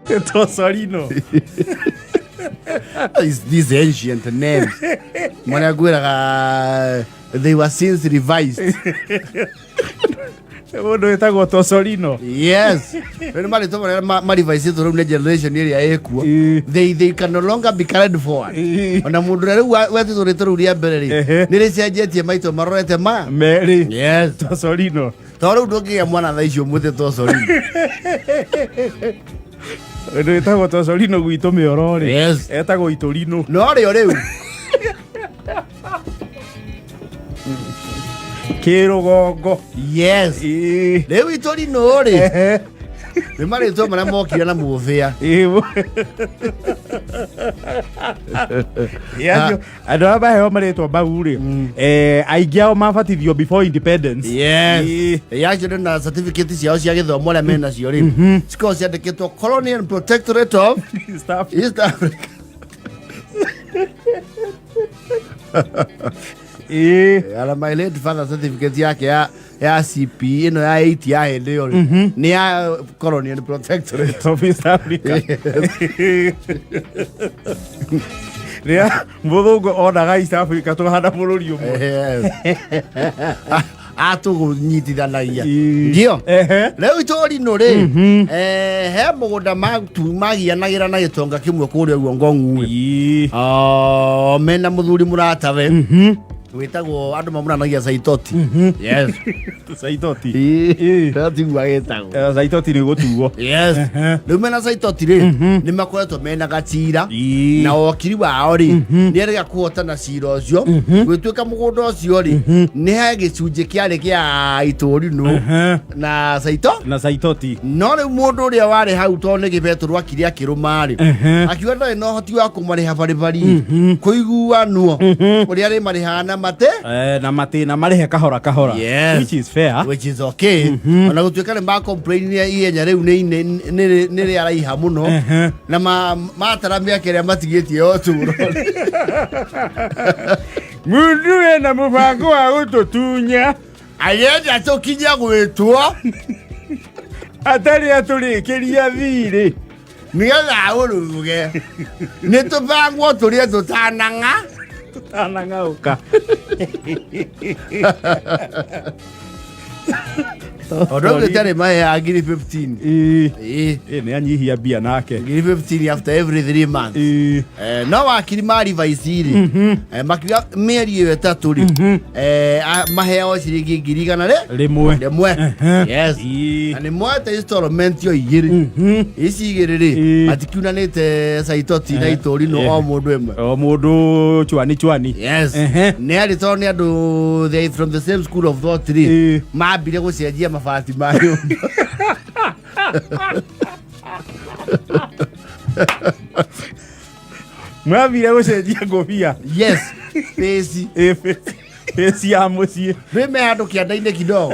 Tosorino. These ancient names. They were since revised. Tosorino. Yes. When Maritwa is the generation area, they can no longer be carried forward. On a mudra, where to return to Berry. There is a jet, you might Marreta Ma. Mary. Yes, Tosorino. Toro looking at one of the issue with the Tosorino. Tosorino, we told me already. Yes, Etago Itorino. No, they Kero go. Yes. They we told you no. The Maritwa man mo kiana mo vea. Yeah, I don't have a Maritwa Bauri. I get my fatty before independence. Yes. The actually certificate is yours. You get the more men as your in. Because you had to get to colony and protectorate of East Africa. Ala my late father certificate yake ya CP ino ya 8 ya leo ni ya colonial protectorate of East Africa. Ria mbogo ona East Africa to hada buluri umo. Ato nyiti dalaia. Ndio. Leo Itorino re. He mugoda magia nagira na gitonga kimwe kuri uongongu. Mena muthuri muratawe. Wetagwo andu mamuranagia Saitoti. Yes. Saitoti. Tati gwagetago. Saitoti ni gutugo. Yes. Riu mena Saitoti ri ni makoretwo mena Cira na okiri wao ri ni erega kuhotana Cira ucio gwituika mugunda ucio ri ni ha gicunje kiari kia Itorino na Saitoti no riu mundu uria wari hau to ni gibetu rwakiri akiruma ri akiwa ndari no hoti wa kumariha bari kuiguanwo uria ri marihana mate na mate na marihe kahora. Yes. Which is fair, which is okay. Ona gutuika ni ba complain ni ihenya riu ni ri araiha muno na mataramia keria matigitie oturo mundu ena mubango wa gututunya ayenda tokinya gwitwo atari aturikiria thiri nigetha uruge ni tubangwo turie tutananga uka Odo gitare mai agiri 15. Ni anyihia bia nake. Agiri 15 after every 3 months. No akiri mari vaisiri. Makiga meri etatu ri. Maheo ciringi ngiri igana rimwe. Yes. Ani mwata installment yo igiri. Ici igiri ri atikiunanite Saitoti na Itorino o mundu emwe. O mundu chwani. Yes. Ne ari to ne andu they from the same school of thought ri. Mabire gucenjia mabati mayo. Mwabire gucenjia ngobia. Yes. Pesi. Pesi ya mucie. Rime andu kianda-ine kidogo.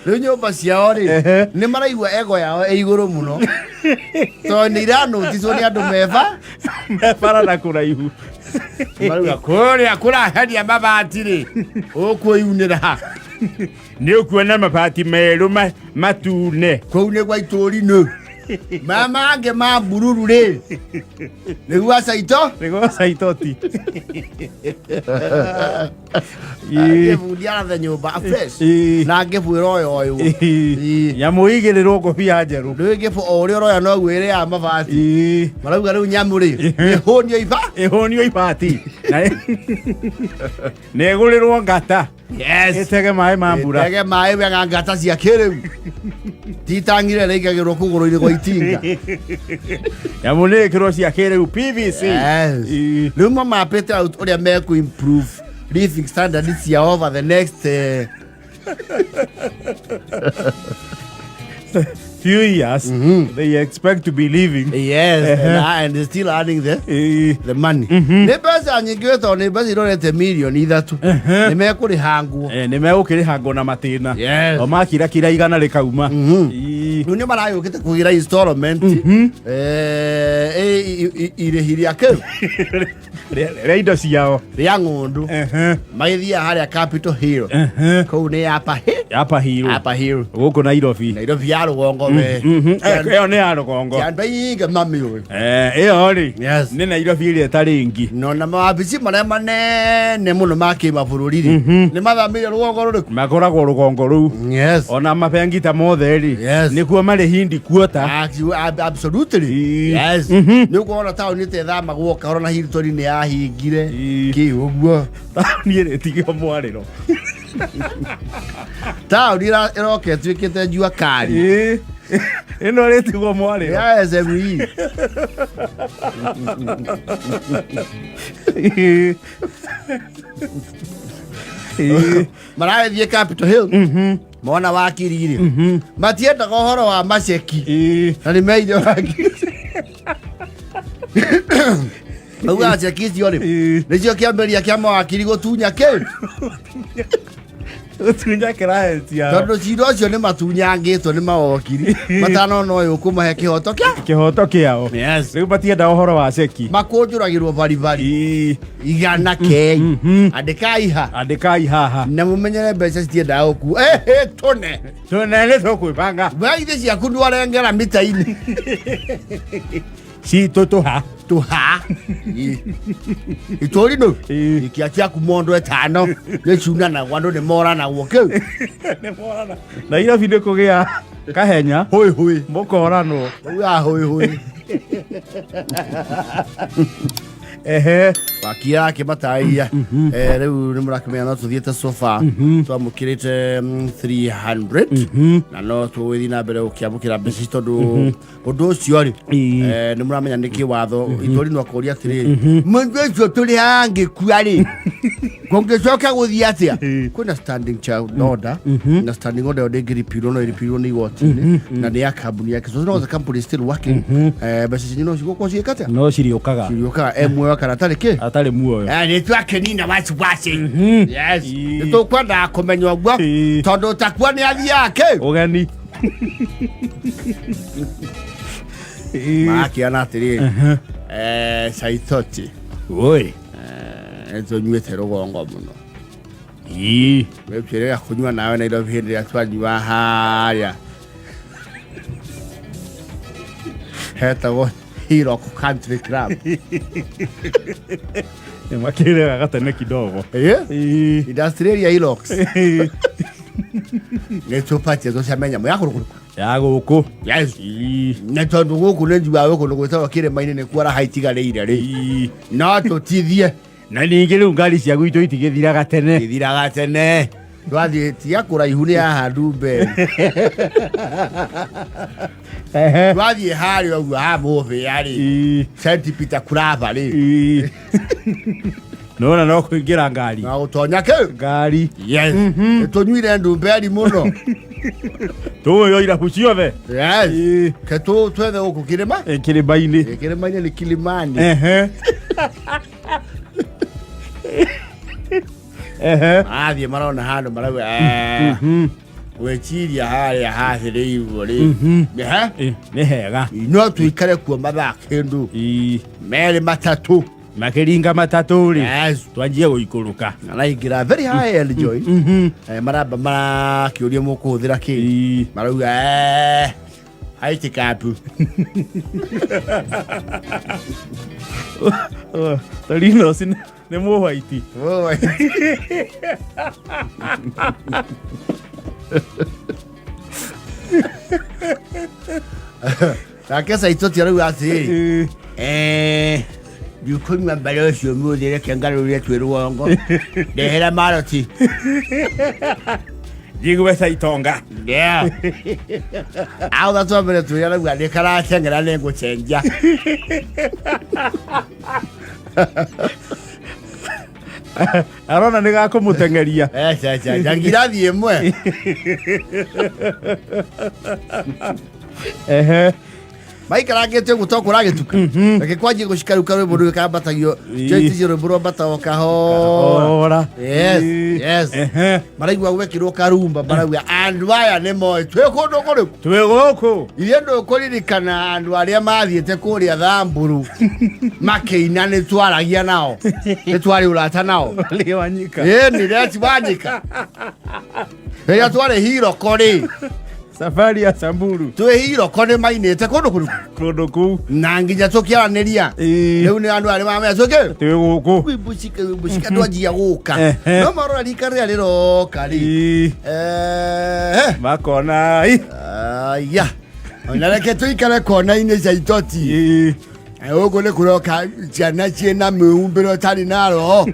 Riu nyumba ciao ri ni maraigua ego yao iguru muno. To ni rano tiso ni andu mebara na kuraihu. Maruga kuria kuraheria mabati ri. Ukuiunira. Ni ukuona mabati meru matune. Kou ni gwa Itorino. Mama ange ma bururu ri. Ni gwa Saitoti. Ngefundia the nyumba fresh. Na ngefwira oyo. Nyamuigirirwo ngobia njeru. Riu ngefu ori oroya no gwire ya mabati. Marauga riu nyamu ri. Ihonio ibati. Negurirwo ngata. Yes. Itege mai mambura. Itege mai wenga ngata cia kiriu. Titangire reigagirwo kuguru-ini gwa itinga. Yamune kiro cia kiriu PVC. Yes. Riu mama pete out uria meku improve living standards cia over the next few years. They expect to be living. Yes. And they're still adding the money. Ni pesa nyingi to ni pesa irorete milioni 3. Ni mekuri hangu. Ni megukiri hangu na matina. Yes. O makira kira igana rikauma. Riu ni marayukite kugira installment. Irehiria ke. Reindo ciao. Ria ngundu. Maithia haria Capital Hill. Kou ni apa he. Upper Hill Goko Nairobi ya rugongo we Eo ne ya rugongo Kianda inga mami we Eo ri Ni Nairobi ile taringi No na mabisi maria manene muno make mabũrũri ni mathamire rugongo ruriku makoragwo rugongo ru ona mapengita mothe ri nikuo mari hindi kuota absolutely ni kuona tauni te thama guoka orona Hilton ni yahingire ki uguo tauni ri tigio mwariro tauni iroke twikite njua kari ino ri tigio mwariro SME marathie Capitol Hill mona wakirire matienda gohoro wa maceki na ni meide waki Uga cheki cio ri nicio kiamberia kia mawakiri gutunya ke Tunya client ya tondu ciro cio ni matunyangitwo ni mawakiri matano no yo kumahe kihoto kiao riu batienda uhoro wa ceki makunjuragirwo bari igana ke andikai haha na mumenyere mbeca citiendaga guku tone ni tukwibanga baithe ciaku ndwarengera mita-ini Cito tuha Itorino ikia ciaku mondo etano ni cuna na wandu ni morana guo ni morana na ira vinde kugia kahenya hoi mukorano hoi Bakia kimataiya riu ni murakimenya no tuthiete sofa twamukirite 300 na no tuwithi na mbere ukiamukira mbeca tondu undu ucio ri ni muramenya ni kiwatho Itorino akoria atiri mundu ucio turi angikua ri kongecoka guthia atia kwina standing child order na standing order ndingiripirwo no iripirwo ni igoti-ini na ni ya kambuni yake so no the company is still working mbeca cinyi no cigukwo ciikatia no ciriokaga emwe kana atari muoyo ni twakenina wasiwasi ni tukwenda kumenywo guo tondu takwa ni athi yake ugeni makiana atiri Saitoti oi ezo nywete rugongo muno wepirega kunywa nawe na ilo hindi ya twanywa haria hetago Hiroko Country Club makirega gatene kidogo Industrial Hiroks netupatie tucamenya mo ya guku na tondu guku ni njua we kundu gwitawa kirima-ini ni kuara haitigareire ri no tutithie na ningi riu ngari cia gwitu itigithiraga tene twathie tia kuraihu ni ahandu mbe twathie haria uguo ha muhia ri St Peter kurava ri nona no kuingira ngari na utonya ke ngari tunyuire ndumberi muno tuyo ira kuciothe ke tu twethe guku kirima-ini ni Kilimani athie marona handu marauga weciria haria hathiriirwo ri ni hega no tuikare kuo mathaa kindu meri matatu makiringa matatu ri twanjie guikuruka araingira very high end joy maramba makiuria mukuhuthira ki marauga haiti kapu Itorino ni mu white Ake Saitoti arauga atiri yukunywa mbere ucio muthi reke ngarurire twi rugongo ndehera maroti jigwe Saitonga au da twambere twi arauga ni karacengera ni ngucenjia arona ni gakumutengeria ngirathi imwe maikarangite gutokura gituka reke kwanjie gucikaruka rwe mundu kabatagio jeiti rwe bro batawo kahora maraigua gwekirwo karumba maraigua andu aya ni moe twi kundu kuriku twi guku irie ndu kuririkana andu aria mathiete kuria Thamburu makeina ni twaragia nao ni twari urata nao liwanyika ni reti wanyika Eya tware hiro kori. Safari ya Samburu. Twe hiro kori mainete kondo ku. Na nginya tukiaraniria. Riu ni andu ari mame acoke. Twe guku. Wibushika ndwajia guka. No marora rikaria riro kari. Makona. Ya. Ona reke tuikare kona-ini Saitoti. Ogo ne kuroka ciana ciena meumbiro tari naro.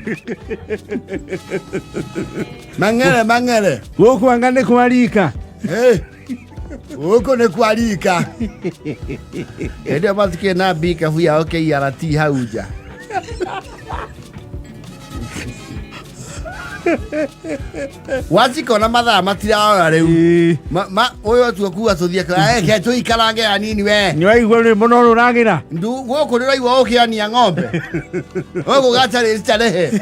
Mangere. Guku angane kualika. Ogo ne kualika. Ede matike na bika huya okay yarati hauja. Waziko na mathaa matira riu oyo tukuwa tuthie ke tuikarange anini we ni waigua ni muno uragira ndu goko ni raigua ukiania ng'ombe ogo gatari starehe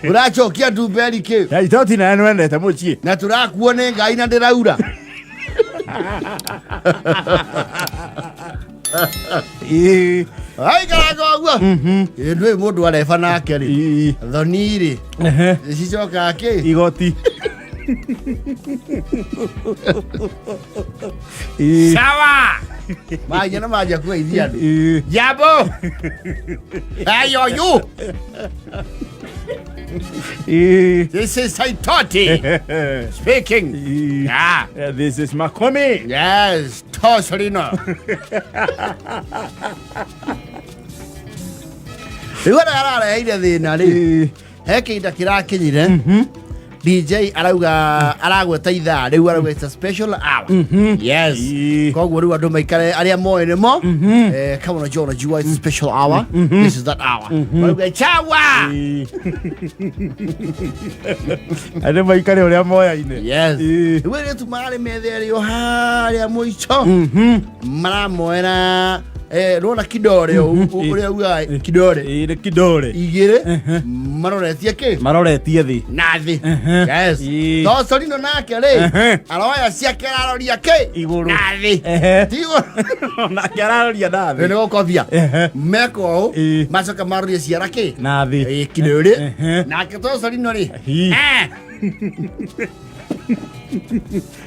urachokia nduberi ki Saitoti na nwendete mucie na turakuo ni ngai na ndiraura ai karago guo ndwe mundu arefa nake ri thoniri cicoka ki igoti sawa maja na maja kwa idhiano jabo ayo you this is Saitoti speaking. This is Kameme. Yes, Itorino. Iwara ara ida thina ri heke ida kirakinyire DJ aragweta ithaa riu aragweta special hour. Yes. Koguo riu andu maikare aria moe nimo come on John you are special hour. This is that hour. Arauga chawa. Andu maikare aria moe ine. Yes. Wewe tumare metheri oharia muico. Maramoera rona kidore uria uga kidore kidore igire maroretie ki maroretie thi na thi. Yes. To sorino nake ri aroya cia keraroria ki iguru na thi tigo na keraroria na thi ni gukobia meko macoka maroria cia ki na thi kidore nake to sorino ri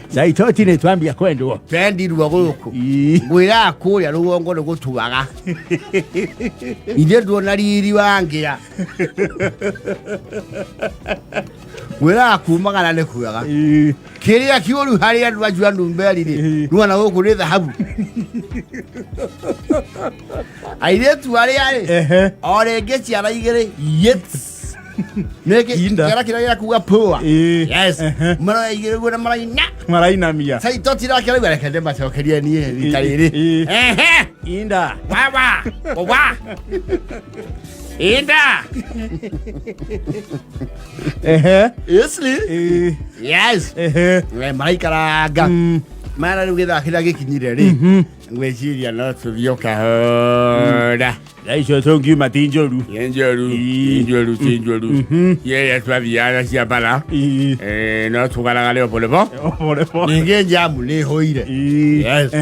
Saitoti ni twambia kwendwo pendi ruwa guku gwira kuria rugongo ni gutuaga inde ndona riri wangia gwira kumagana ni kuaga kiria kiuru hari andu ajua ndumberi ri ruona guku ni thahabu aire tu ari ore ngeci ara igire yes neke kira kuga poa. Yes mara igire gura maraina mia Saitoti ra kira gura kende macokeria ni ritariri inda wa inda yes maraikaraga mara rugitha kira gikinyire ri ngweciria no tuvioka hoda Icio tungiuma ti njoru ye twaviana cia bara no tugaraga leo polepo ninge jamu ni hoire. Yes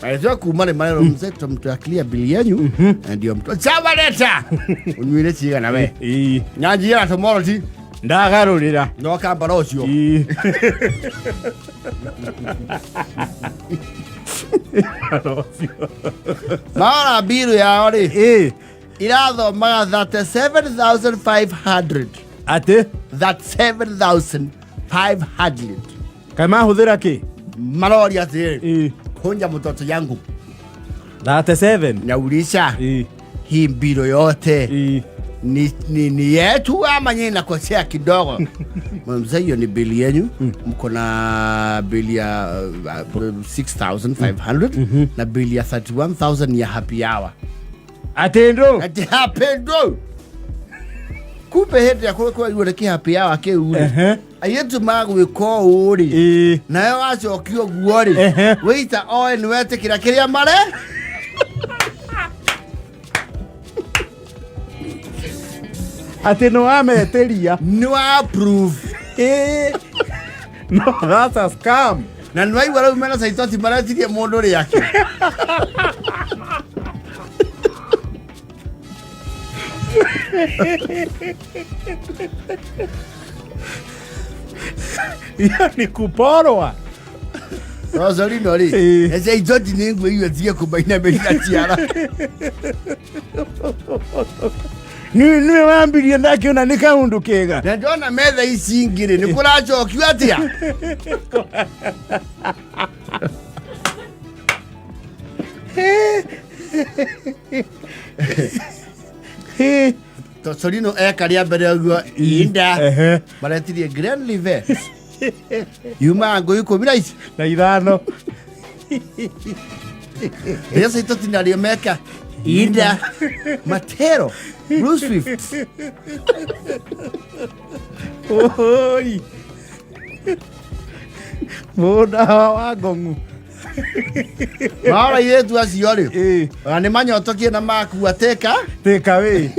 aizo kuma le mara mseto mtu ya clear bili yenu ndio mtu sawa leta unywire ciga na we nyanjira tomorrow ti ndagarurira no kambara ucio mara biru ya ori irathoma 37,500 ate 37,500 kama huthira ki marori ati kunja mtoto yangu 37 naulisha hii mbiro yote ni yetu ama nyinyi nakosea kidogo mzee ni bili yenu mko na bili ya 6,500 na bili ya 31,000 ya happy hour atendo kupe hete ya kwa yule ki happy hour ke ule ayetu magu ko uri nayo wacho kio guori weita oe ni wete kira kiria mare ati no ameteria no approve no that's a scam na nwai wala umena Saitoti maratirie mundu ri yake Yani kuporwa. Rosalino ri. Ese Saitoti ningu hiyo tia kubaina bila Cira. Ni wambirie ndakiona ni kaundu kega. Na ndona metha ici ngire ni kuracokio atia. Rosalino ekaria mbere uguo inda. Maretirie Grand Live. Yuma ngo yuko miraici na ithano. Ria Saitoti na rio meka inda Matero Blue Swift. Oi. Muda wa gongu. Mara yetu asiori. Ani manyotokie na maku ateka. Teka we.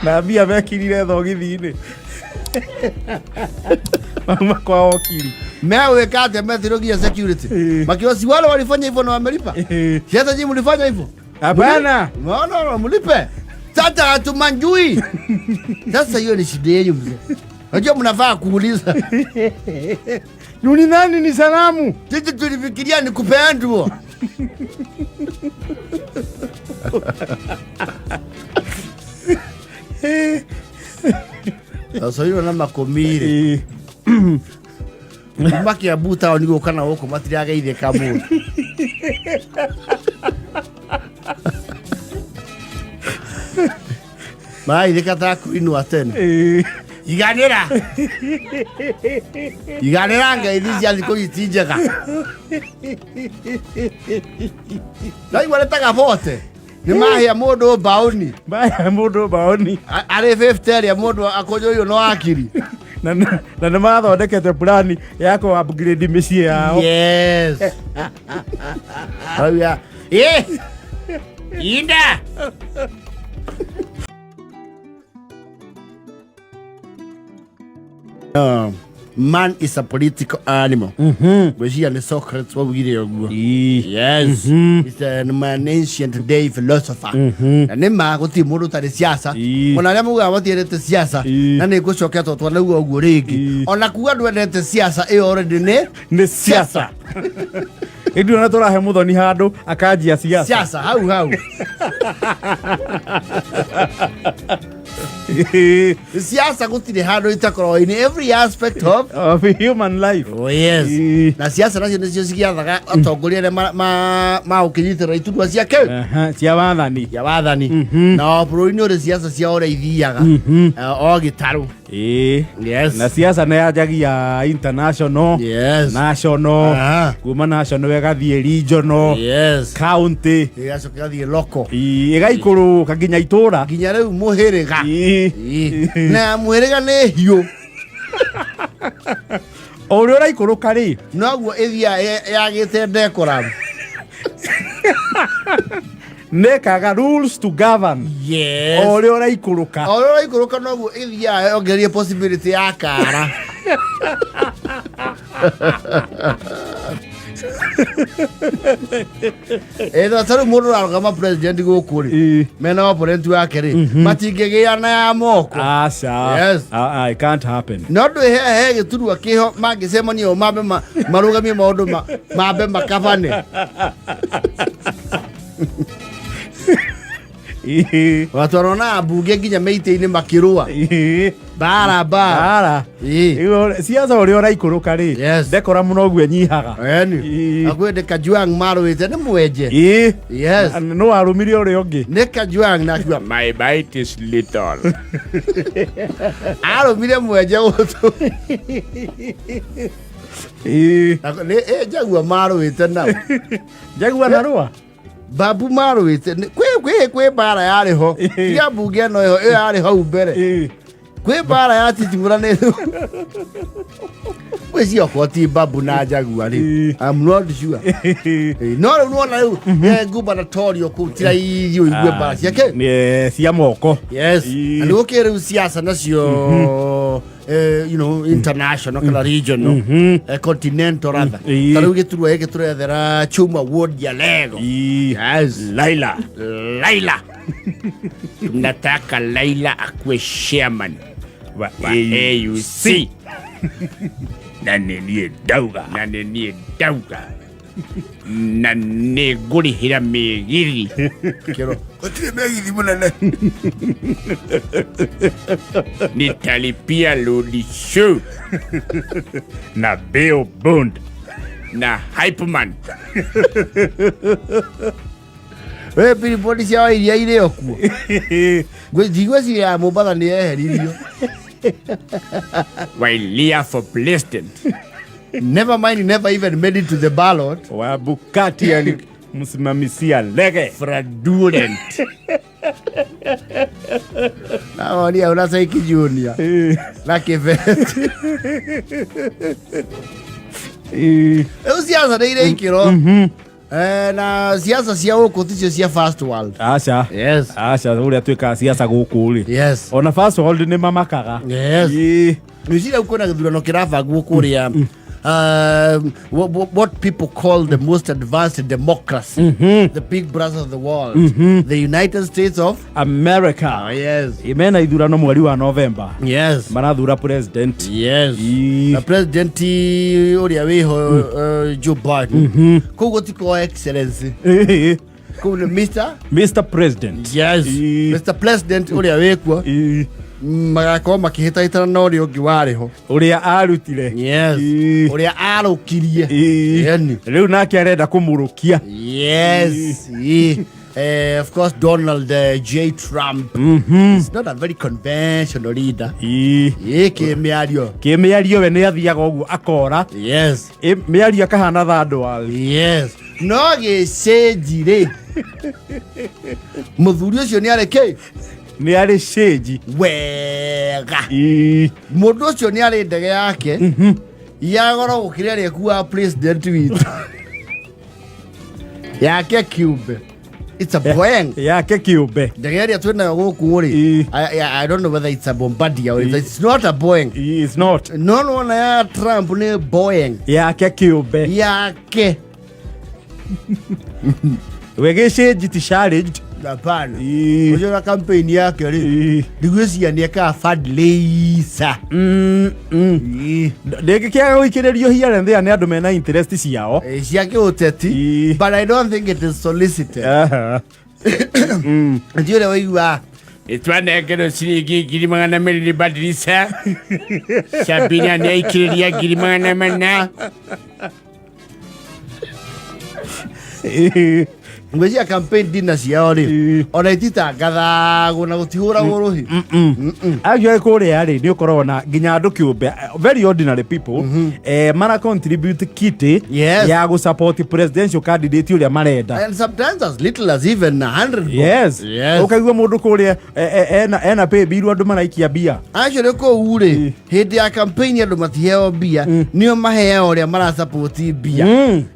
Na bia mekirire thogithini. Mama kwa wakili. Mewe kate methirogia security. Makiwa si wale walifanya hivyo na wamelipa. Hata nyinyi mlifanya hivyo? Hapana. No, mlipe. Sasa hatumanjui. Sasa hiyo ni shida yenu mzee. Unajua mnafaa kuuliza. Nuni nani ni salamu? Sisi tulifikiria ni kupendwa. Sasa hiyo na makomire. Maki ya buta onigo kana woko matiriaga ithe kamu. Mai de kata kuinu atene. Iganera. Iganera nga idisi aliko itinjega. Dai wale taka vote. Ni mahi ya modo baoni. Mahi ya modo baoni. Are 50 ya modo akojo yo no akiri. Na nĩmathondekete plani ya ku upgrade mĩciĩ yao. Yes. Oh yeah. Inda. Man is a political animal. Bwezi ane Socrates wabugire yoguo. Yes. It's an ancient day philosopher. Na nema guti mundu tari siasa. Ona ria muga batierete siasa. Na ni gucokia to twana uguo ringi. Ona kuga ndwendete siasa already ne siasa. Ndio na turahe muthoni handu akanjia siasa. Siasa hau. Siasa gutire handu itakoro in every aspect of human life. Oh yes. Na siasa nacio nicio cigiathaga atongoria ma ukinyitira iturwa cia keu. Cia wathani. Ya wathani. Na bũrũri-inĩ uri siasa cia ora ithiaga. O gitaru. Yes. Na siasa na yajagia international. Yes. National. Kuma national wegathie regional. Yes. County. Igacoka gathie local. Igaikuru kaginya itura. Ginya riu muhiriga. Na muhiriga ne hiu. Ori uraikuruka ri. Noguo ithia yagite decorum. Nekaga rules to govern. Yes. Ori uraikuruka. Ori uraikuruka noguo ithia ongerie possibility ya kara. Eda taru mundu arugama president gukuri. Mena opponent wake ri. Matingegiana ya moko. Asa. Yes. It can't happen. No do he giturwa kiho mangicemanio mabe marugamie maundu mabe makabane. Watu wanaona bunge nginya meite-ini makirua. Bara. Siasa uri uraikuruka ri. Dekora muno gwe nyihaga. Akwende Kajuang marwite ni mwenje. Yes. No arumire uri ungi. Ne Kajuang na kwa my bite is little. Arumire mwenje utu. Jagua marwite na. Jagua narua. Babu marwite kwe bara yari ho. Tiga bunge no yo yari ho mbere. Kwe bara ya titimurane. Wezi okoti babu na Jagua ri. I'm not sure. No na gubernatorial kutira iyo igwe bara yake. Ni cia moko. Yes. And ukere siasa nacio international kala regional continental rather. Taru geturwa thera chuma ward ya lego. Yes. Laila. Tunataka Laila akuwe chairman wa AUC. Na nenie dauga. Na neguri hira megiri. Kero. Otire megiri munene. Nitalipia lodi show. Na bail bond. Na hyperman. Wewe pilipodi cia iria ile okuo. Gwĩthigwa ya Mombasa ni eheririo. Wailia for president. Never mind, he never even made it to the ballot. Wabukati ali msimamisia lege. Fraudulent. Naonia unasaiki junior. Na kevet. Siasa nĩ irĩ ikĩro. Na siasa cia gũkũ ticio cia first world. Aca. Yes. Aca ũrĩa twĩkaga siasa gũkũ rĩ. Yes. Ona first world nĩ mamakaga. Yes. Nĩcira ũkona gĩthurano kĩrabangwo kũrĩa what people call the most advanced democracy, the big brother of the world, the United States of America. Yes. Imena ithurano mweri wa November. Yes. Marathura president. Yes. Na president uria wiho Joe Biden. Koguo tiko excellency. Koguo Mr. President. Yes. Mr. President uria wikuo. Magako makihitaitana na uria ungi wariho uria arutire. Yes. Uria arukirie. Yani riu nake arenda kumurukia. Yes. Of course Donald J. Trump. He's not a very conventional leader. Kimiario we ni athiaga uguo akora. Yes. Miario akahana thandu wali. Yes. No gicenjire. Muthuri ucio ni areke ni ari sheji wega. Mundu ucio ni ari ndege yake yagoro gukira ri kuwa president witu yake Cube. It's a Boeing. Yake Cube. Ndege ya twena guku ri. I don't know whether it's a Bombardier or it's not a Boeing. It's not. No na ya Trump ni Boeing. Yake Cube. Yake. Wege sheji ti challenged. Hapana. Unajua campaign yake ri. Digwesia ni aka fundraiser. Ndege kia uikirerio here and there ni andu mena interest ciao. Ciake uteti. But I don't think it is solicited. Ndio le waigua. Etwana ngero ciringi 200 badirisa. Shabina ni ikireria 200. Ngwezi campaign dinner ciao ri ona ititangatha guna gutihura guruhi ayo kore ari ni ukorwo na nginya andu kiumbe very ordinary people mara contribute kit ya go support presidential candidate uria marenda, and sometimes as little as even 100. Yes. Ukaigua mundu kuria ena pay bill andu maraikia bia actually ko ure hindi ya campaign andu matiheo bia nio maheo uria mara support bia.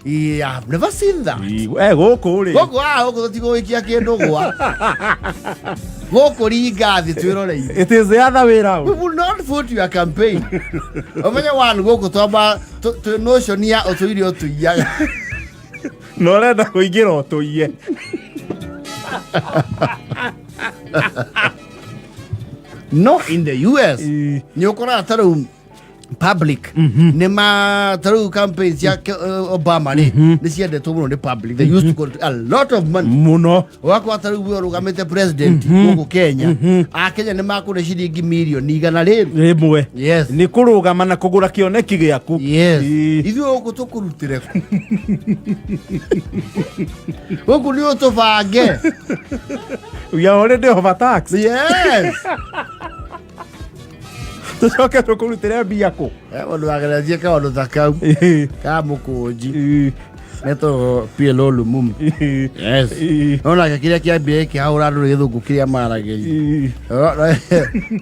I've never seen that. Goko ri goko tigo ikia kindu gwa goko ringathi twirore. It is the other way around. We will not vote your campaign. Omenya one goko twamba to notion ya otuiri otuiyaga no renda kuingira otuiye no in the US ni ukora taru public nema taru campaigns ya Obama ni ciendetwo muno ni public. They used to go a lot of money muno wako taru we rugamite president guku Kenya a Kenya ni makune ciringi milioni 100 rimwe. Yes. Ni kurugama na kugura kioneki giaku. Yes. Ithuĩ gũkũ tũkũrutĩre gũkũ nĩ ũtũbange. We are already overtaxed. Yes. Tucoke tukurutire mbia ku mundu agerezie kaundu thakau ka mukunji neto PLO Lumumba. Yes. Ona kiria kia mbia ki haura ndu githungu kiria maragei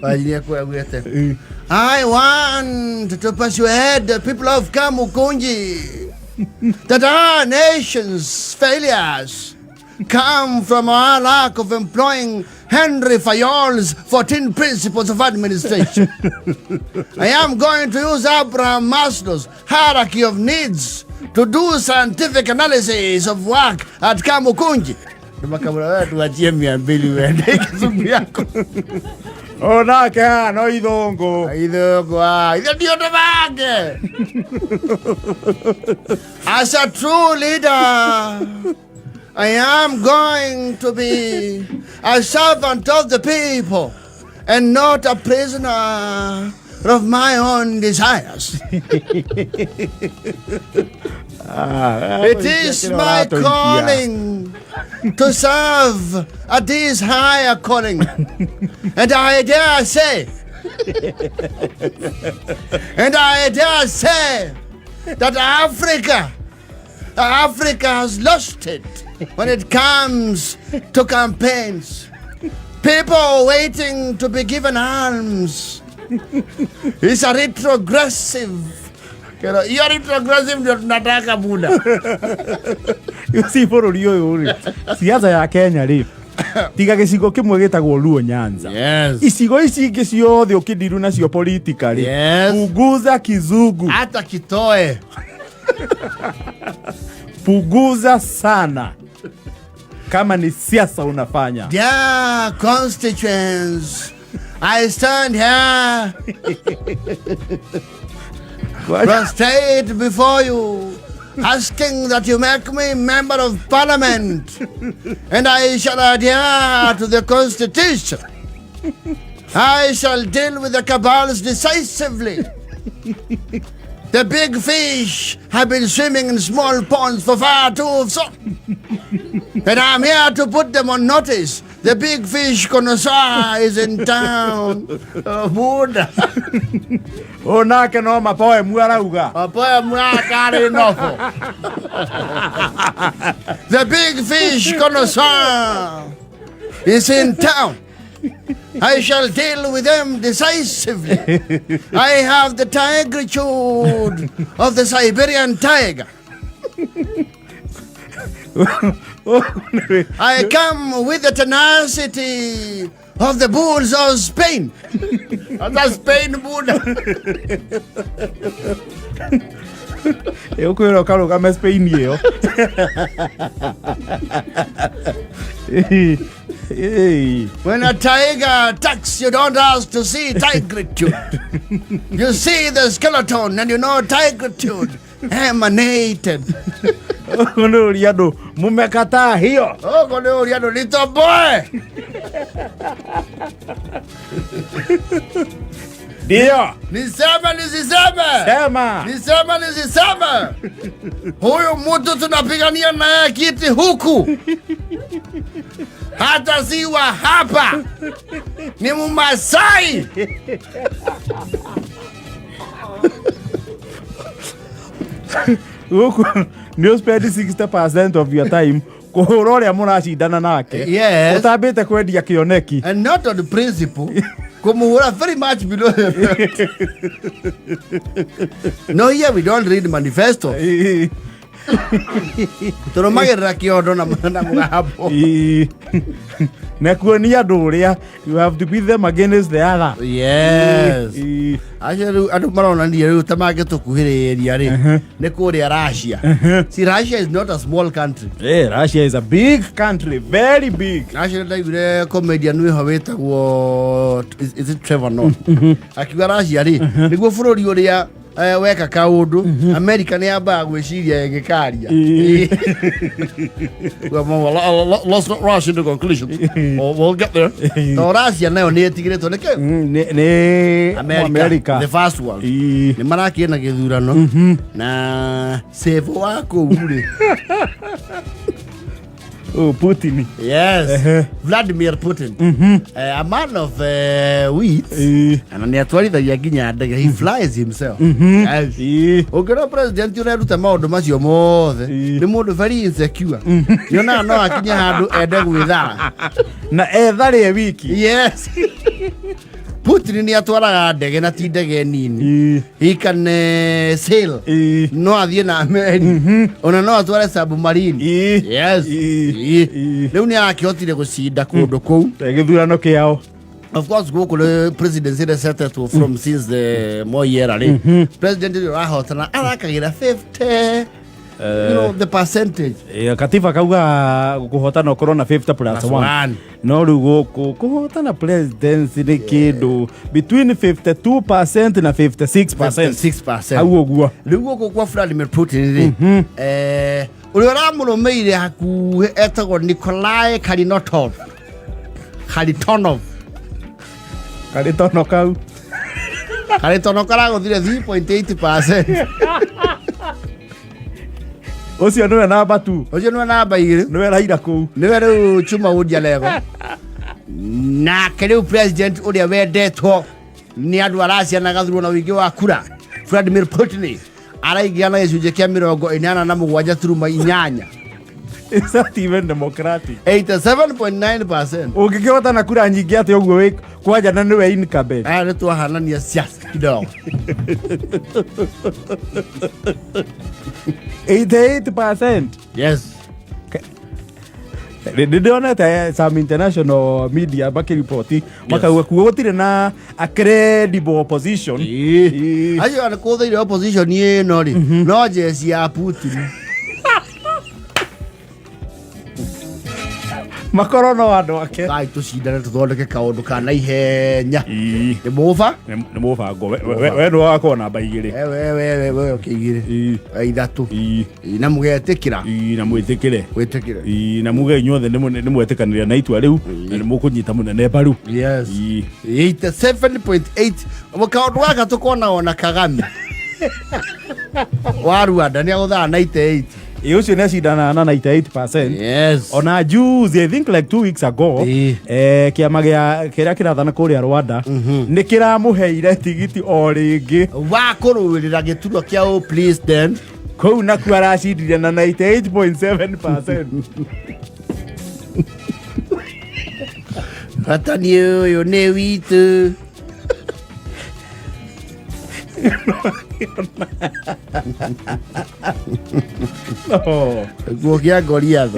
wajirie kwa gwete. I want to persuade the people of Kamukunji that our nation's failures come from our lack of employing Henry Fayol's 14 principles of administration. I am going to use Abraham Maslow's hierarchy of needs to do scientific analysis of work at Kamukunji. Makamura wewe tuachie 200 wende kizungu yako. Onake no idhongo. Idhongo. Idho ndio tabage. As a true leader, I am going to be a servant of the people and not a prisoner of my own desires. It is my calling to serve at this higher calling. And I dare say, that Africa has lost it when it comes to campaigns. People waiting to be given arms. It's a retrogressive. You're retrogressive ndio tunataka buda. Si bũrũri ũyũ siasa ya Kenya rĩ tiga gĩcigo kĩmwe gĩtagwo Luo Nyanza. Icigo ici ingĩ ciothe ũkĩndiru nacio politically. Punguza kizungu. Hata kitoe. Punguza sana. Kama ni siasa unafanya. Dear constituents, I stand here prostrate before you, asking that you make me member of parliament, and I shall adhere to the constitution. I shall deal with the cabals decisively. The big fish have been swimming in small ponds for far too long. And I'm here to put them on notice. The big fish connoisseur is in town. Oh, Buddha. Oh, nake no mapoe muarauga. Mapoe muakari nofo. The big fish connoisseur is in town. I shall deal with them decisively. I have the tigritude of the Siberian tiger. I come with the tenacity of the bulls of Spain. That's Spain, Buddha. Eu quero colocar mais Spain here. When a tiger attacks, you don't ask to see tigritude. You see the skeleton and you know tigritude emanated. Kono riado mumekata hiyo. Oh, kono riado little boy. Ndio. Nisema. Nisema. Huyu mtu tunapigania naye kiti huku. Hata siwa hapa. Ni Mmasai. Huku you spend 60% of your time kuhororia murashindana nake. Yes. Utabite kwendia kioneki. And not on the principle. Kumuhura very much below him. No, here we don't read manifesto. Turumagira kiondo na mugahapo. Nakuonia nduria, you have to beat them against the other. Yes. Adu marona ndiye riu tamage tukuhiriria ri ne kuria Russia. See, Russia is not a small country. Russia is a big country, very big. Russia is comedian we have wetagwo is it Trevor Noah. Akiwa Russia ri niguo bururi uria weka kaundu America ne aba gwiciria gikaria. Let's not rush into conclusions. We'll get there. So Russia nayo ne etigiretwo neke ne America the first one ni maraki na githurano na save wako uri. Oh, Putin. Yes. Vladimir Putin. A man of wheat. And ne atwarithagia nginya ndege. He flies himself. Yes. Ogero president ureruta maundu macio mothe. Ni mundu very insecure. Yona no akinya handu ende gwithara. Na ethari wiki. Yes. Putin ni atwaraga ndege na ti ndege nini. He can sail. No athie na meri. Ona no atware submarine. Yes. Leo ni akihotire gucinda kundu kou. Githurano kiao. Of course, go to the presidency resetted from since the more year. President rahotana arakagira 50. the percentage. Katiba kauga kuhotana okorwo na 50+1 no riu kuhotana presidency ni kindu between 52% na 56%. Au oguo riu guku kwa Vladimir Putin ri uri ramurumeire hakuhe etagwo Nikolai Kharitonov Kharitonov karaguthire 3.8%. Ucio niwe namba 2. Ucio niwe namba 2. Niwe raira kuu. Niwe riu chuma udia lego. Na riu president uria wendetwo ni andu aracia na gathurwo na wingi wa kura. Vladimir Putin araigia na gicunje kia 87.8. Is that even democratic? 87.9%. Ungikihota na kura nyingi ati uguo wi kwaja na niwe incumbent. Ni twahanania siasa kidogo. 88%. Yes. Ndionete some international media bakiripoti makauga kuo gutire na a credible opposition. Ayo ana kuthiire opposition ye no ri no jesi ya Putin. Makorono andu ake kai tucindane tuthondeke kaundu kana ihenya ni mufa ngo we no wako namba 2 we ukigire ithatu na mugetikira na mwitikire na muge inyothe ni mwetikanira na itua riu na ni mukunyita munene baru. Yes. 87.8 mukaundu waka tukona ona Kagame wa Rwanda ni aguthaa 98. Ucio ne cindana na 98%. Yes. Ona juzi I think like 2 weeks ago kiama gia kiria kirathana kuria Rwanda ni kiramuheire tigiti o ringi wa kuruirira gituro kia o president kou na kwaracindire na 98.7%. Hatani uyu ni witu. No. Guokia Goliath.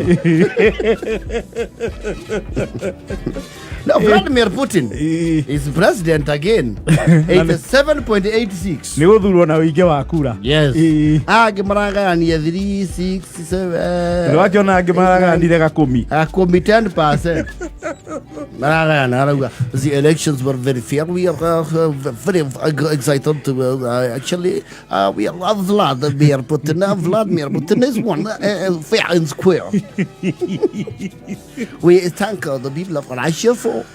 No, Vladimir Putin is president again. 87.86. Ni guthurwo na wingi wa kura. Yes. Maragania 367. Ni wakiona maragania gakumi. 10%. Maragana arauga the elections were very fair. We are very excited to actually we are Vladimir Putin is one fair and square. We thank the people of Russia for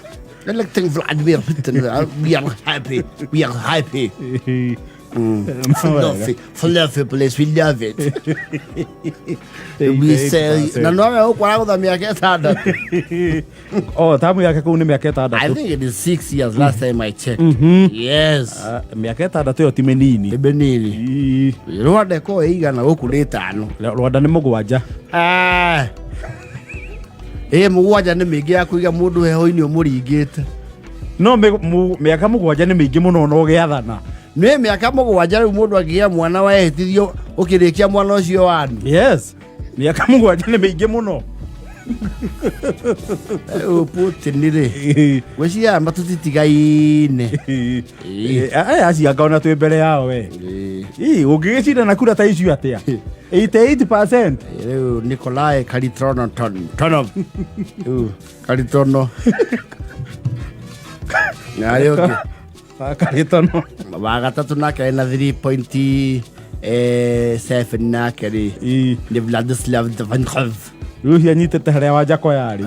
electing Vladimir Putin. We are happy. Fluffy place, we love it. We say no kwa miaka 6. Oh, tamu yake kuu ni miaka 6. I think it is 6 years last time I checked. Yes. Miaka 6 yo timenini. Benini. Rwanda ko igana guku ni 5. Rwanda ni 7. Mugwanja ni mingi ya kuiga mundu heho-ini umuringite. No miaka 7 ni mingi muno no giathana. Ni miaka 7 riu mundu agia mwana wa ehitithio ukirikia mwana ucio wanu. Yes. Miaka 7 ni mingi muno. Putin ri. Weciria matutitigaine. Acia ngaona twi mbere yao we. Ungigicira na kura ta icio atia. 88%. Riu Nikolai Kharitonov. Kharitonov. Nariyoke. Kharitonov. Wagatatu nake ena 3.7 nake ri. Ni Vladislav Devankov. Ruhia nyitete haria wajako yari.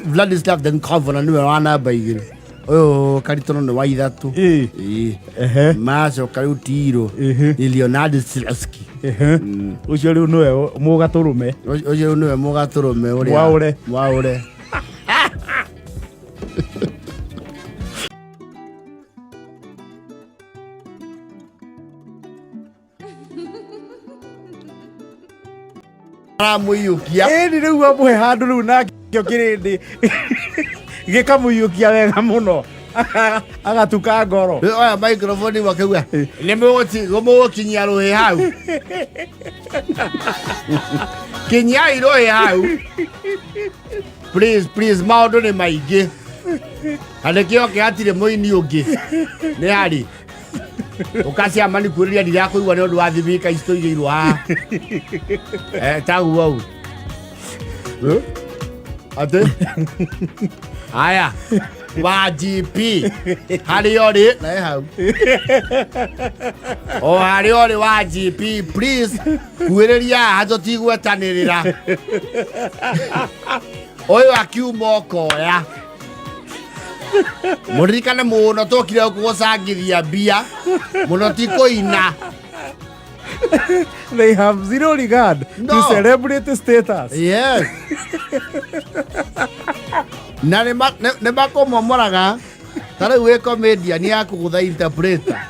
Vladislav Devankov na niwe wana baigire. Oyo Kharitonov ni wa 3. Macoka riu tiro ni Leonard Silaski. Ucio riu niwe mugaturume. Ucio niwe mugaturume uria waure. Ramuyukia. Ni riu amuhe handu riu na kio kirindi. Gikamuyukia wega muno. Agatuka ngoro. Oya microphone wakauga. Ni mugukinyia ruhi hau. Kinyai ruhi hau. Please maundu ni maingi. Andikio ke atire muini ungi. Ni hari. Ukasi amani kuria ndira kuigwa ni undu wa thibika isto igirwo ha. Tagu wau. Ate? Aya. Wa GP. Hari ori na hau. O hari ori wa GP please kuireria hazoti gwetanirira. Oyo akiuma koya. Muririkane muno tokire kugocangithia bia muno ti kuina. They have zero regard to celebrity status. Yes. Na ne makomomoraga tare we comedian ya kugutha interpreter.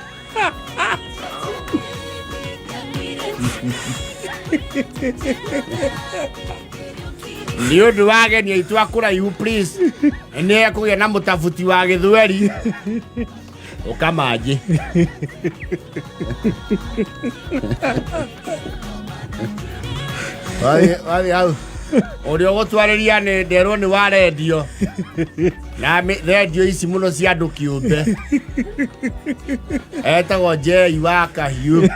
Niyo duwage ni itwa kura you please. Ene akuya na mutafuti wa githweri. Ukamaje. Wali au. Orio gotwareria ne ndero ni wa radio. Na radio ici muno cia andu kiumbe. Etagwo J wa kahiu.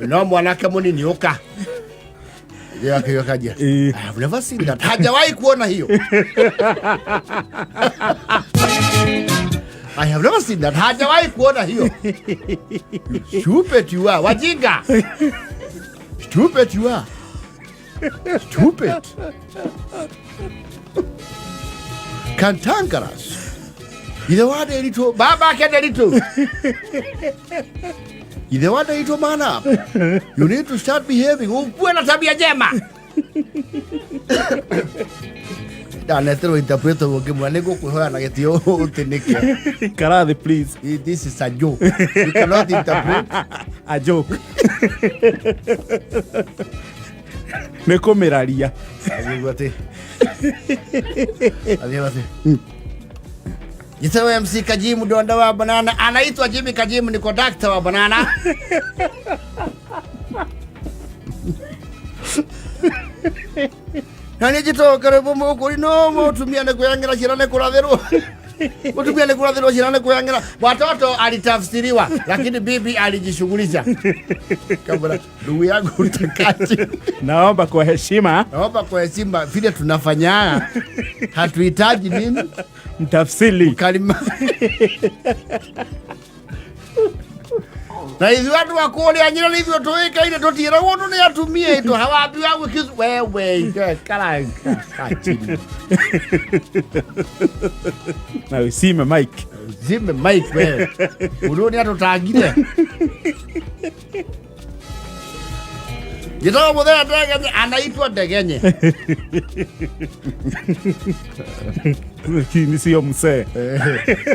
No mwanake munini uka. Yeah, kaja. I've never seen that. Hajawahi kuona hiyo. I have never seen that. Hajawahi kuona hiyo. Stupid you are. Wajinga. Stupid you are. Stupid. Cantankerous. Either one edito. Baba can edito. Either one edito man up. You need to start behaving. Ukuwe na tabia jema. Netero interpreter woke mwaneko kuhoya na getio uteneke. Karathi please. This is a joke. You cannot interpret a joke. Neko meraria. Adiwate. Yitawe MC Kajimu donda wa banana. Anaitwa Jimmy Kajimu ni conductor wa banana. Nani jito karibu mukuri no mutumia ne kuyangira shirane kurathero. Mutumia ne kurathero shirane kuyangira. Watoto alitafsiriwa lakini bibi alijishughulisha. Kabla ndugu yangu utakaje. Naomba kwa heshima. Naomba kwa heshima vile tunafanya. Hatuhitaji nini? Mtafsiri. Kalima. Na hizo watu wakole anyira hivyo toeka ile totira wono ne atumie ito hawapi wangu kizu wewe karanga kachini. Na usime Mike. Zime Mike wewe. Uroni atotagire. Yito modera Degenye anaitwa Degenye. Ni sio msee.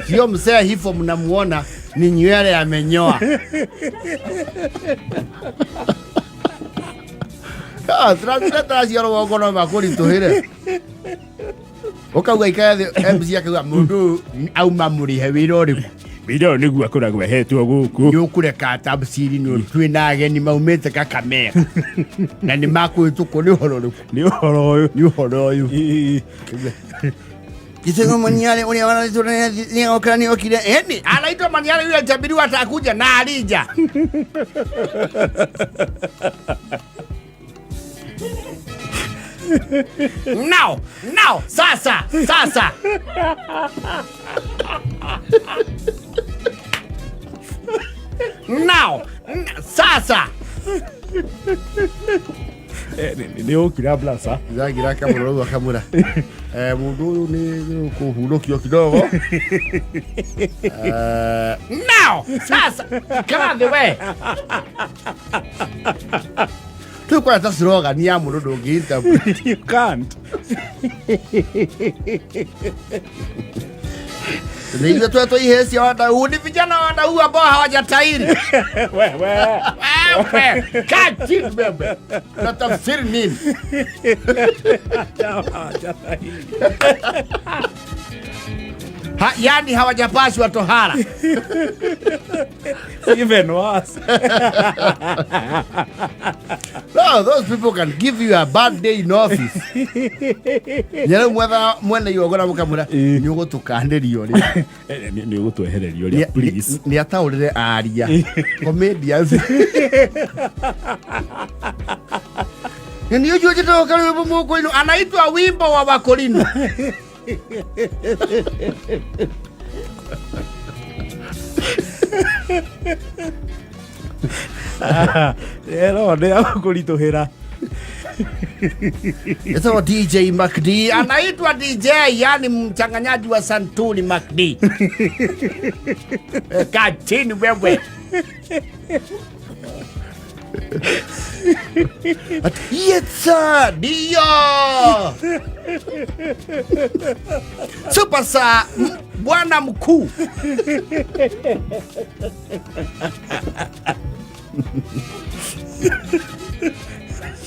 Sio msee hivyo mnamuona ni nywele amenyoa. Transita sio wako na makuri tuhire. Okauga ikaye MC yake mundu au mamuri hewirori. Bido niguo akoragwo hetwo guku. Yukureka tabsiri no twina ageni maumete ka Kameme. Na ni makwituko ni horo. Ni horo uyu. Kisengo manyale uliona tuna ni okani okile eni anaitwa manyale yule tabiriwa atakuja na alija. Now sasa now sasa ni okira blasa zagira kamera wa kamera mundu ni kuhulokio kidogo now sasa kama the way tu kwa tasroga ni ya mundu ndungita. You can't. Ndio tu ihesi wada uni vijana wada huu ambao hawajatairi. Wewe kati bebe. Na tafsiri nini? Yani hawajapashwa tohara. Even worse. No, those people can give you a bad day in office. Nyere mwena yogora mukamura nyugo tukanderio ri. Ni gutwehererio ri please. Ni ataurire aria. Comedians. Ni yojo jito karibu muko ino anaitwa wimbo wa Wakorino. Ero ndio kulitohera. Ito DJ McD anaitwa DJ, yani mchanganyaji wa santuri McD. Kachini wewe. Yetsa dio. Super bwana mkuu.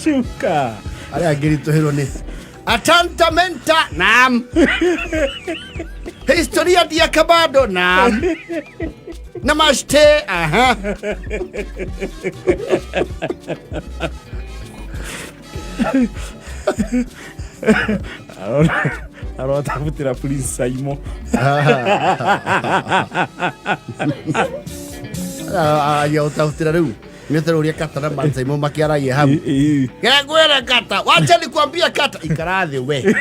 Shuka. Aya gerito herone. Atantamenta nam. Historia di acabado nam. Namaste. Aha. Aro tafutira please Saimo. Ya tafutira reu. Metero uria kata na manza imo makiara ye hamu. Ngwere kata, wacha nikwambia kata ikarathe we.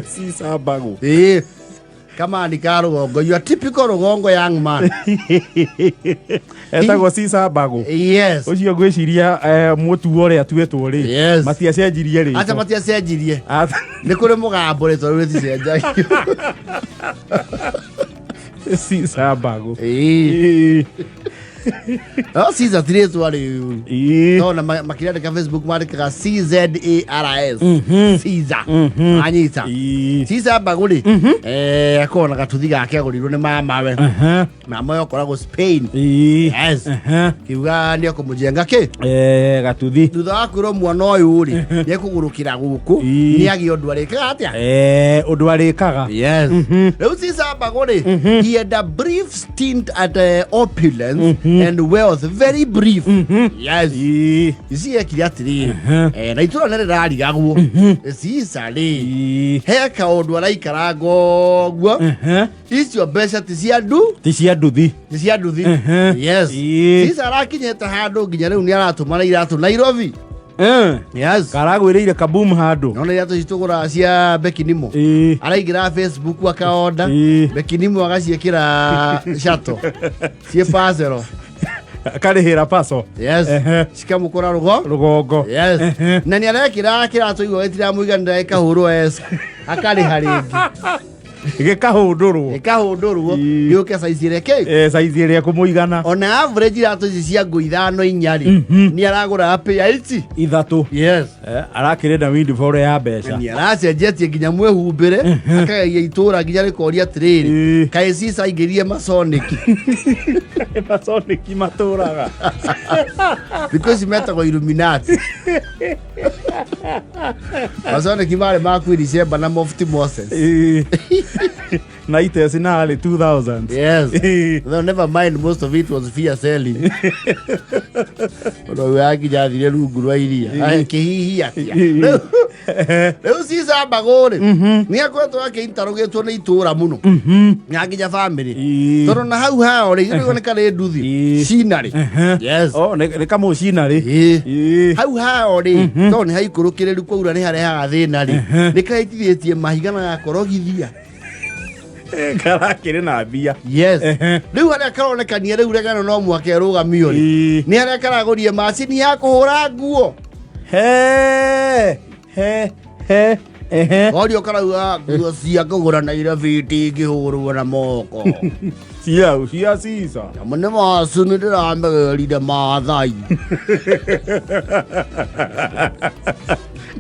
Sisa bago. Kama ni karugongo, you are typical rugongo young man. Eta go sisa bago. Yes. Ocio gwiciria mutu ore atuetwo ri. Yes. Matia cenjirie ri. Acha matia cenjirie. Ni kuri mugambo ri toru ti cenjagio. Sisa bago. Oh, Caesar tire tu ali. No na makirada ka Facebook marika CZARS. Caesar. Anyita. Caesar baguli. Akona gatuthi gake agurirwo ni mama we. Mama yo korago Spain. Yes. Kiuga ni akumujenga ke. Gatuthi. Thutha akwiro mwana uyu ri ni kugurukira guku ni agi undu arikaga atia. Undu arikaga. Yes. Riu Caesar baguli. He had a brief stint at opulence. And wealth, very brief. Yes. You see akiriatiri. Na itura nere rari gaguo. Sisale. Heka ondu araikarago guo. Icio mbeca ti cia nduthi. Yes. Sisa arakinyeta handu nginya riu ni aratumana iratu Nairobi. Yes. Karagwiriire kaboom handu. Nona iratu citugura cia Bekinimo. Araigira Facebook akaonda. Bekinimo agaciekira shato. Cie pasero. Karihira paso. Yes. Cikamukora rugongo. Yes. Na ni arekira kiratu igo etira muiganira ikahuru es. Akariha ringi. Ikahundurwo. Yuke saizire ke. Saizire kumuigana. Ona average iratu cia ngui 5-4 ni aragura api ya ici 3. Yes. Arakirenda windfall ya mbeca. Ni aracenjetie nginya mwehumbire akageria itura nginya rikoria tiriri. Kae Sisa ingirie Masonic. Masonic maturaga. Because metagwo Illuminati. Masonic mare makwiri December na Mufti Moses. Na ite sina ali 2000. Yes. No, never mind, most of it was fear selling. Odo yaki jathire rungu rwa iria. Kihihia kia. Leo Sisa bagore. Ni akwetwo akintarogetwo ni itura muno. Nyaginya family. Toro na hau hao ri roneka ri nduthi. Scenery. Yes. Oh, ne kamo scenery. Hau hao ri. To ni haikurukire ru kwaura ni harehaga thina ri. Nikaitithietie mahigana ya korogithia. Karakire na bia. Yes. Riu haria karonekania riu regano no mwake rugamio ri. Ni haria karagorie macini ya kuhura nguo. Orio karauga nguo cia kugura na Nairobi tingihurwo na moko. Cia Sisa. Amane macini ndiramegerire Maathai.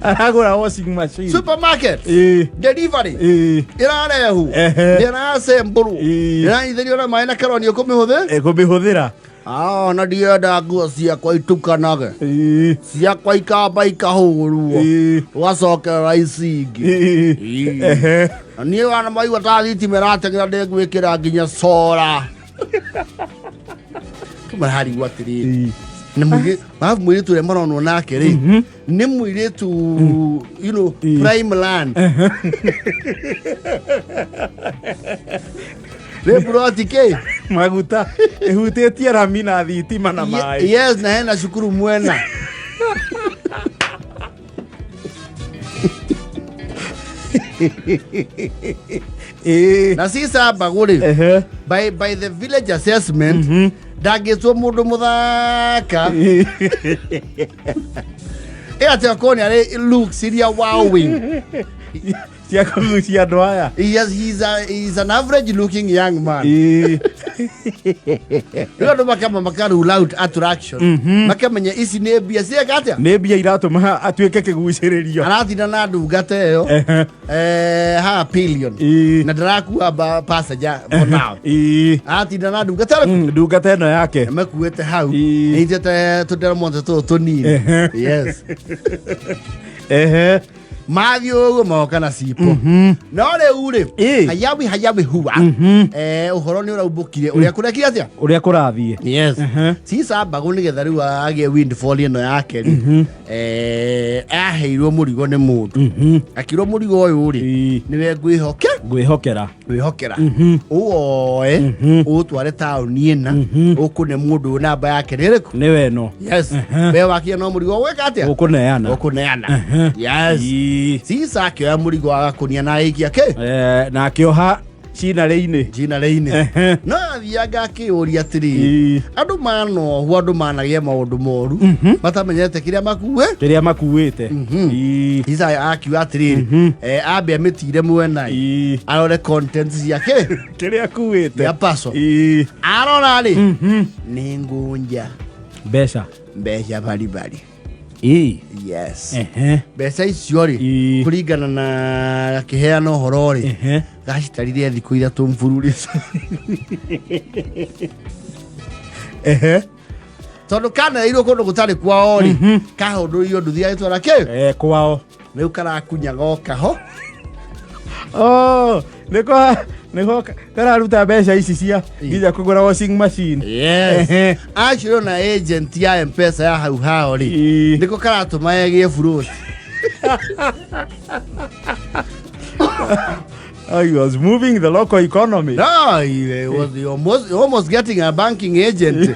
Agora washing machine. Supermarket. Delivery. Irarehu. Irasembu. Iraithirio na maina karoni kumihuthe. Kumihũthĩra. na ndienda nguo ciakwa itukanaga ciakwa ikamba ikahũrwo ũgacokera ici ingĩ na niĩ wana maigua ta thitima ĩrateng'era ndĩngwĩkĩra nginya cora tũmararigwo atĩrĩrĩ na mũirĩtu ũrĩa maronwo nake rĩ nĩ mũirĩtu prime land Rebroti ke maguta ehutĩtie rami na thitima na maĩ. Yes, na hena cukuru mwena. Na sisa baguri by the village assessment ndangĩtwo mũndũ mũthaka. Ate akoni are looks iria wowing. He's an average looking young man. Ndio makama makaru loud attraction. Makamenya ici nĩ mbia cia Gathaiya. Nĩ mbia iratũma atuĩke kĩgucĩrĩrio. Aratinda na ndungata ĩyo. Ha billion. Na ndarakuwa passenger for now. Aratinda na ndungata ĩno yake. Makuĩte hau. Nĩitete tũndĩramonte tũnini. Yes. Mathio moka na sipo no rĩu rĩ hayawi huwa ũhoro nĩ ũraumbũkire ũrĩa kũrekire atĩa ũrĩa kũrathiĩ. Yes. Sisa Mbago nĩgetha rĩu agĩe windfall ĩno yake rĩ aheirwo mũrigo nĩ mũndũ akirwo mũrigo ũyũ rĩ nĩwe ngwĩhokera ũwoe ũtware taũni ĩna ũkũne mũndũ namba yake nĩ ĩrĩkũ nĩwe ĩno. Yes. We wakia no mũrigo gwĩka atĩa ũkũneana. Yes. Sisa akĩoya mũrigo agakunia na aikia ke na akĩoha Cina rĩinĩ no athiaga akĩũria atĩrĩ andũ manohwo andũ managĩa maũndũ moru matamenyete kĩrĩa makuĩte. Sisa akiuga atĩrĩrĩ ambe amĩtire mwena arore content ciake kĩrĩa akuĩte ya paso arora rĩ nĩ ngunja mbeca baribari. Yes. Mbeca icio rĩ kũringana na kĩheana ũhoro rĩ gacitarire thikũ ithatũ mbururi. Tondũ kaneirwo kũndũ gũtarĩ kwao rĩ kahũndũrio nduthi agĩtwara kĩ kwao rĩu karakunyaga o kaho. Nĩko kararuta mbeca ici cia nginya kũgũra washing machine. Yes. Acio na agent ya M-Pesa ya hau hao rĩ nĩko karatũma egĩe buroti. He was moving the local economy. No, he was almost getting a banking agent.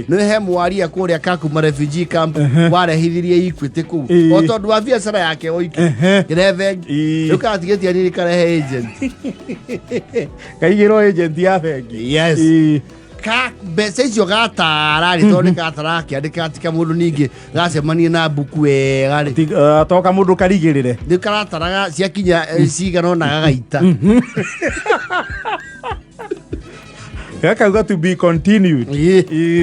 No he mwaria kũrĩa Kakuma refugee camp warehithirie Equity kũu o tondũ wa biacara yake oiki rĩu katigĩtie nini karehe agent kaigĩrwo agent ya bengi. Yes. Mbeca icio gatara rĩ tondũ nĩ gatara akĩandĩka atika mũndũ ningĩ gacemanie na mbuku wega rĩ toka mũndũ karigĩrĩre nĩ karataraga ciakinya cigana ona gagaita. Gakauga to be continued.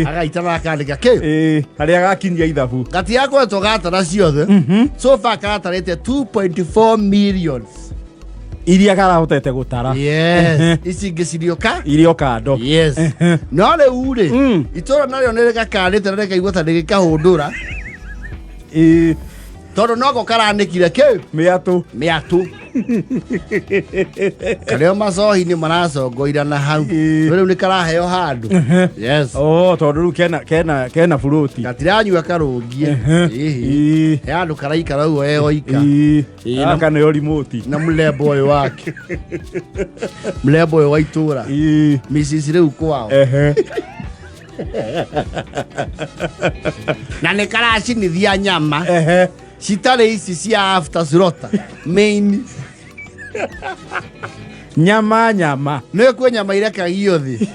Agaita na akandĩka kĩ harĩa gakinyia ithabu gatiakoretwo gatara ciothe so far gatarĩte 2.4 million iria karahotete gũtara. Yes. Ici ingĩ irio kando. Yes. No rĩu rĩ itũra narĩo nĩ rĩgakanĩte na rĩkaigua ta rĩgĩkahũndũra tondũ nogo karanĩkire kĩ mĩatũ karĩo macohi-inĩ maracongoira na hau rĩu nĩ karaheo handũ. Yes. Tondũ rĩu kena buroti gatiranyua karũngie he handũ karaikara ũguo eoika aka nĩyo remote na mũlembo ũyũ wake mũlembo ũyũ wa itũra Mrs. rĩu kwao na nĩ karacinithia nyama citarĩ ici cia after slaughter main nyama nĩ kwĩ nyama irekagio thĩ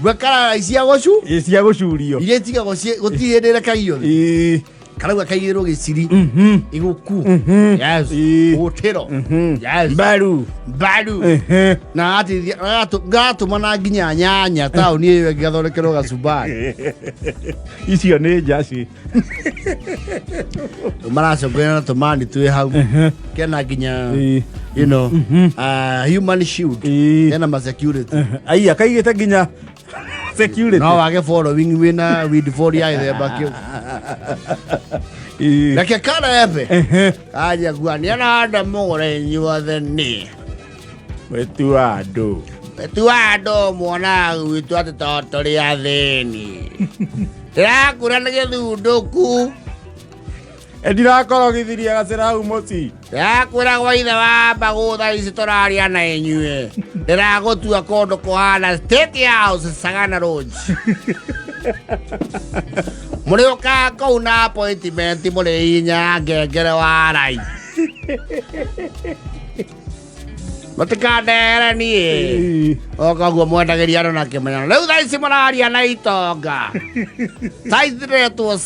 gwekara cia gũcurio iria itigagwo gũtirĩ hĩndĩ irekagio thĩ karauga kaigĩrwo gĩciri iguku. Yes. Ũtĩro. Yes. Mbaru na gatũma na nginya nyanya taũni ĩyo ĩgathondekerwo gacumbari icio nĩ njaci maracongana tumani twi hau kena nginya you know human shield kena ma security ai akaigite nginya security no wage following wina with for ya themba kiu Lake Kameme aja guani ana anda mugore nyuothe ni wetu ando mwana witu atatotori atheni ndĩrakũra nĩ gĩthundũku ndirakorwo gĩthiria gacĩra hau mũci ndĩrakwĩra gwa ithe wa mbagũ thaa ici tũraria na inyuĩ ndĩragũtua kũndũ kũhana State House Sagana Lodge mũrĩ ũka kũu na appointment mũrĩ hinya ngengere wa rai matikandere niĩ okaguo mwendagĩria andũ na kĩmenyano rĩu thaa ici mũraria na itonga thaa ici ndĩretwo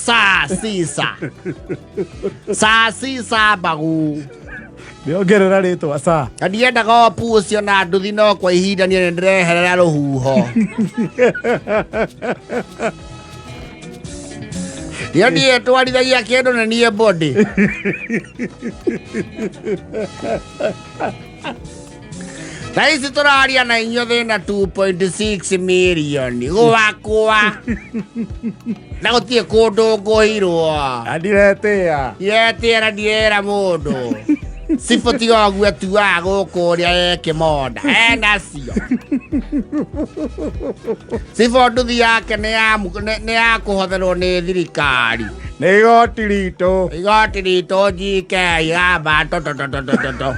Saa Cira mbagũ nĩongerera rĩtwa Saa na ndiendaga opu ũcio na nduthi no kwa ihinda niĩ nĩndĩreherera rũhuho niĩ ndiĩ twarithagia kĩndũ na niĩ body thaa ici tũraria na inyuĩ thĩna 2.6 million gwakwa na gũtirĩ kũndũ ngũhirwo ndiretĩra na ndiera mũndũ Sifo tiga oguo tuaga gũkũ ũrĩa ekĩmonda enacio Sifo nduthi yake nĩ ya kũhotherwo nĩ thirikari nĩ igoti ritũ njike gamba totototototo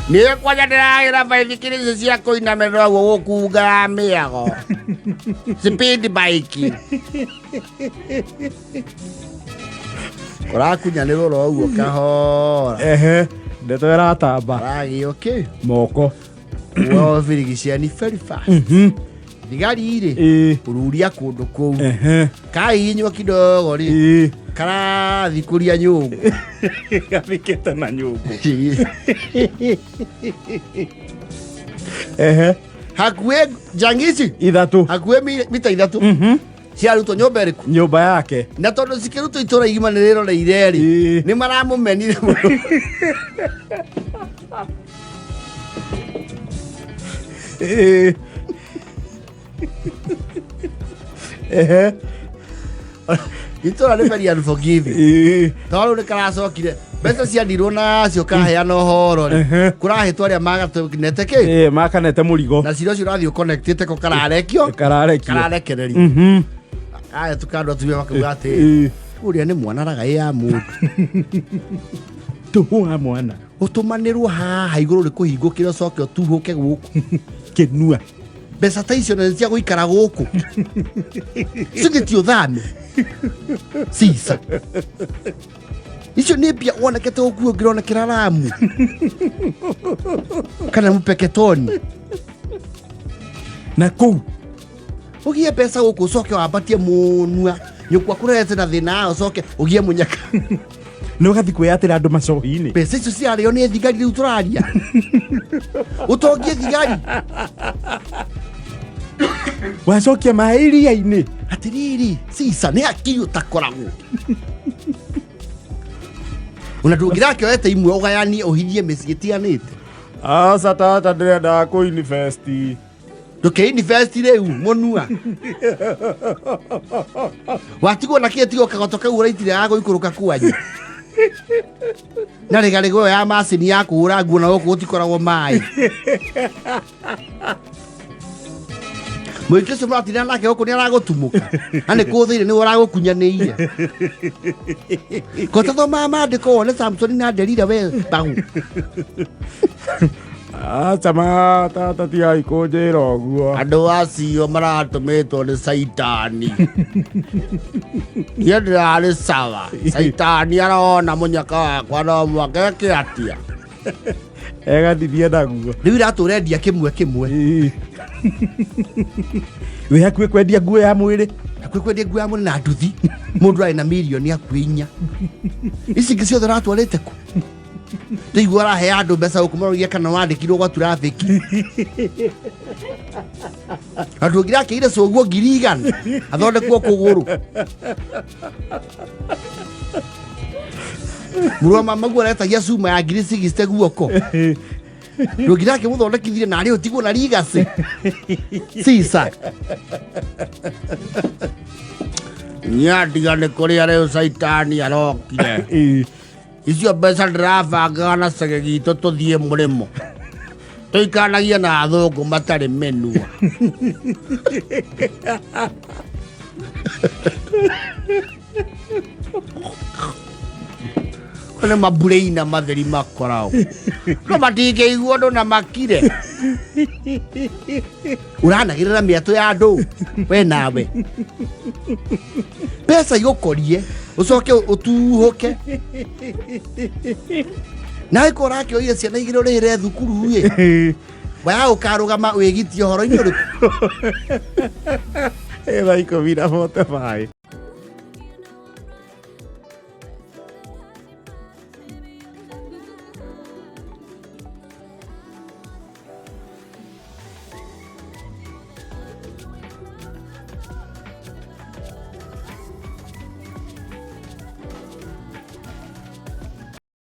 nĩ kwanja ndĩragĩra baithikiri icio cia kũinamĩrĩra ũguo gũkunga mĩago speed bike ũrakunyanĩrwo oro ũguo kahora ndeto ĩratamba ragĩũkĩ moko wao virigi cia ni very fast thigari irĩ ũruria kũndũ kũu kaihinywo kidogo rĩ karathikũria nyũngũ gathikĩte na nyũngũ hakuhĩ njang'ici ithatũ hakuhĩ mita ithatũ ciarutwo nyũmba ĩrĩkũ nyũmba yake na tondũ cikĩrutwo itũra igima nĩ rĩroreire rĩ nĩ maramũmenire mũno itũra nĩ very unforgiving tondũ nĩ karacokire mbeca ciandirwo nacio kaheana ũhoro rĩ kũrahĩtwo arĩa magatunete kĩ makanete mũrigo na cira ũcio ũrathiĩ ũconnectĩte ko kararekererio aya tukandũ atumia makauga atĩ ũrĩa nĩ mwana ragai ya mũndũ tũhũha mwana ũtũmanĩrwo haha igũrũ rĩ kũhingũkĩra ũcoke ũtuhũke gũkũ kĩnua mbeca ta icio nĩ cia gũikara gũkũ cigĩtio thame Cira icio nĩ mbia wonekete gũkuo ngĩronekera Ramu kana Mpeketoni na kũu ũgie mbeca gũkũ ũcoke wambatie mũnua nyũkwa kũrehete na thĩna ũcoke ũgie mũnyaka nĩ ũgathiĩ kwĩyatĩra andũ macohi-inĩ mbeca icio ciarĩo nĩ thigari rĩu tũraria ũtongie thigari wacokia maĩ iria-inĩ atĩrĩrĩ Cira nĩ hakiri ũtakoragwo ona ndũngĩrakĩoete imwe ũgayanie ũhithie mĩciĩ ĩtiganĩte aca tata ndĩrendaga kũ-investi ndũkĩ-investi rĩu mũnua watigwo na kĩĩ tigo kagoto kau ũraitire ya gũikũrũka kwanyu na rĩgarĩgo ĩyo ya macini ya kũhũra nguo na gũkũ gũtikoragwo maĩ mũingĩ ũcio mũratinda nake gũkũ nĩ aragũtumũka na nĩ kũthĩire nĩ ũragũkunyanĩire ko tathomaga mandĩko wone Samson na Delila we mbagũ acama tata tigai kũnjĩra ũguo andũ acio maratũmĩtwo nĩ Saitani niĩ ndĩrarĩ sawa Saitani arona mũnyaka wakwa no mwaka ĩkĩatia egathithie naguo rĩu iratũrendia kĩmwe wĩ hakuhĩ kwendia nguo ya mwĩrĩ na nduthi mũndũ arĩ na mirioni hakuhĩ 4 ici ingĩ ciothe ratwarĩte kũ tũigua arahe andũ mbeca gũkũ maroria kana wandĩkirwo gwa turabĩki Andu ngirake ire coguo ngirigan athondekwo kuguru Muroma magu aretagia cuma ya ngiri 60 guoko Ndungirake muthondekithire na ari utigwo na rigasi Cisa Nyadigane kuria reo Saitani arokire Icio mbeca ndirabanga na cege gitu tuthie murimo tuikanagia na athungu matari menua Kone mabureina matheri makorao no matingĩiguo andũ na makire uranagĩrĩra mĩatũ ya andũ we nawe pesa igũkorie ucoke utuhuke nawe korake oire ciana igĩrĩ ũrĩhĩre thukuru ĩ waya ũkarũgama wĩgitie ũhoro-inĩ ũrĩkũ Eva y comida,